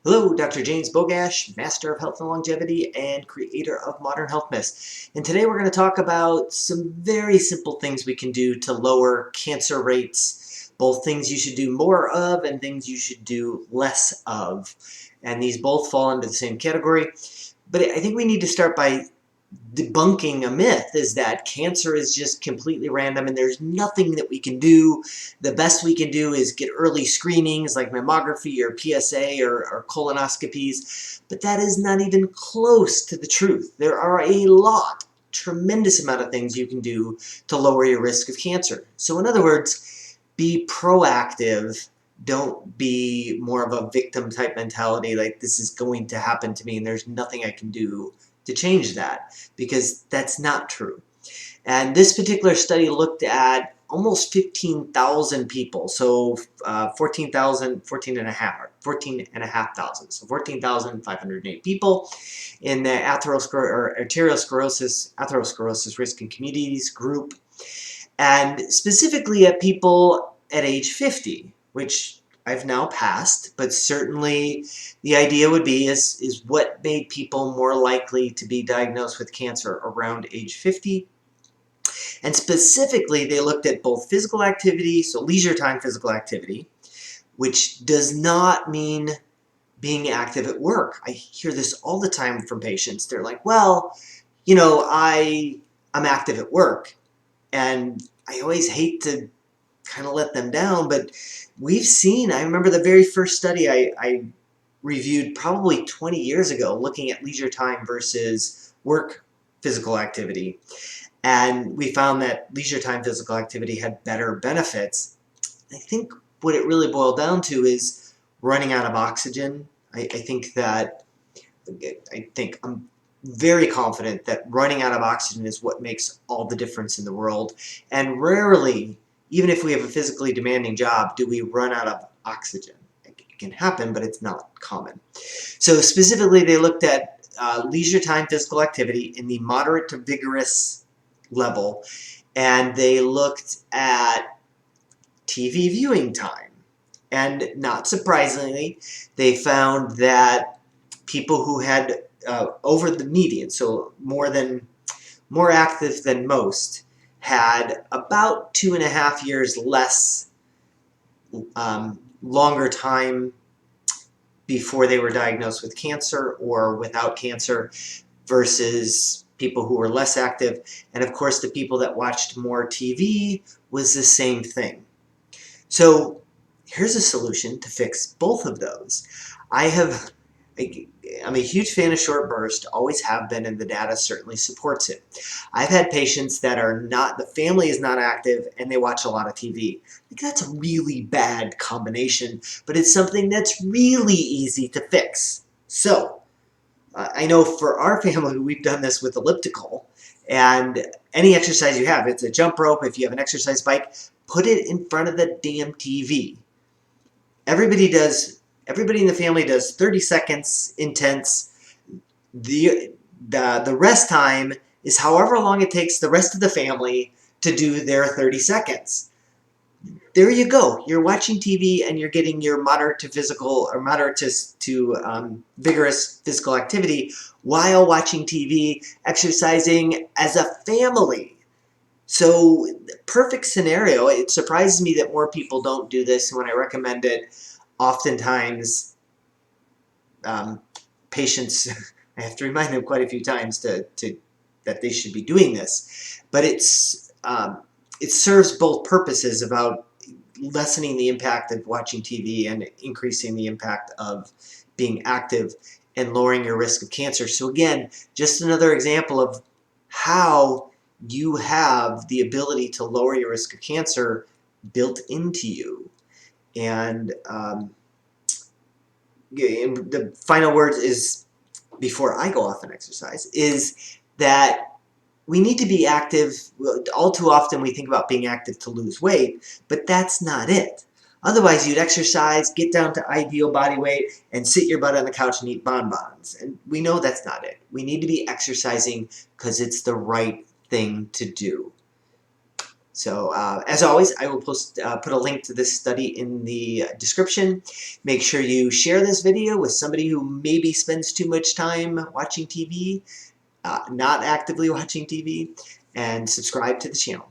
Hello, Dr. James Bogash, Master of Health and Longevity and creator of Modern Health Myths. And today we're going to talk about some very simple things we can do to lower cancer rates, both things you should do more of and things you should do less of. And these both fall into the same category. But I think we need to start by debunking a myth, is that cancer is just completely random and there's nothing that we can do. The best we can do is get early screenings like mammography or PSA or colonoscopies, but that is not even close to the truth. There are a tremendous amount of things you can do to lower your risk of cancer. So in other words, be proactive. Don't be more of a victim type mentality, like this is going to happen to me and there's nothing I can do to change that, because that's not true. And this particular study looked at almost 15,000 people, so 14,000, 14,500, so 14,508 people in the atherosclerosis risk and communities group, and specifically at people at age 50, which I've now passed, but certainly the idea would be is what made people more likely to be diagnosed with cancer around age 50. And specifically, they looked at both physical activity, so leisure time physical activity, which does not mean being active at work. I hear this all the time from patients. They're like, well, you know, I'm active at work. And I always hate to kind of let them down, but we've seen, I remember the very first study I reviewed probably 20 years ago looking at leisure time versus work physical activity, and we found that leisure time physical activity had better benefits. I think what it really boiled down to is running out of oxygen. I'm very confident that running out of oxygen is what makes all the difference in the world, and rarely, even if we have a physically demanding job, do we run out of oxygen. It can happen, but it's not common. So specifically, they looked at leisure time physical activity in the moderate to vigorous level, and they looked at TV viewing time. And not surprisingly, they found that people who had over the median, so more active than most, had about 2.5 years less longer time before they were diagnosed with cancer or without cancer versus people who were less active. And of course, the people that watched more TV was the same thing. So here's a solution to fix both of those. I'm a huge fan of short burst, always have been, and the data certainly supports it. I've had patients that are not, the family is not active and they watch a lot of TV. I think that's a really bad combination, but it's something that's really easy to fix. So I know for our family, we've done this with elliptical, and any exercise you have, it's a jump rope, if you have an exercise bike, put it in front of the damn TV. Everybody in the family does 30 seconds intense. The rest time is however long it takes the rest of the family to do their 30 seconds. There you go. You're watching TV and you're getting your moderate to physical or moderate to vigorous physical activity while watching TV, exercising as a family. So, perfect scenario. It surprises me that more people don't do this. When I recommend it, oftentimes patients, I have to remind them quite a few times that they should be doing this. But it serves both purposes about lessening the impact of watching TV and increasing the impact of being active and lowering your risk of cancer. So again, just another example of how you have the ability to lower your risk of cancer built into you. And the final words is, before I go off and exercise, is that we need to be active. All too often we think about being active to lose weight, but that's not it. Otherwise, you'd exercise, get down to ideal body weight, and sit your butt on the couch and eat bonbons. And we know that's not it. We need to be exercising because it's the right thing to do. So as always, I will put a link to this study in the description. Make sure you share this video with somebody who maybe spends too much time watching TV, not actively watching TV, and subscribe to the channel.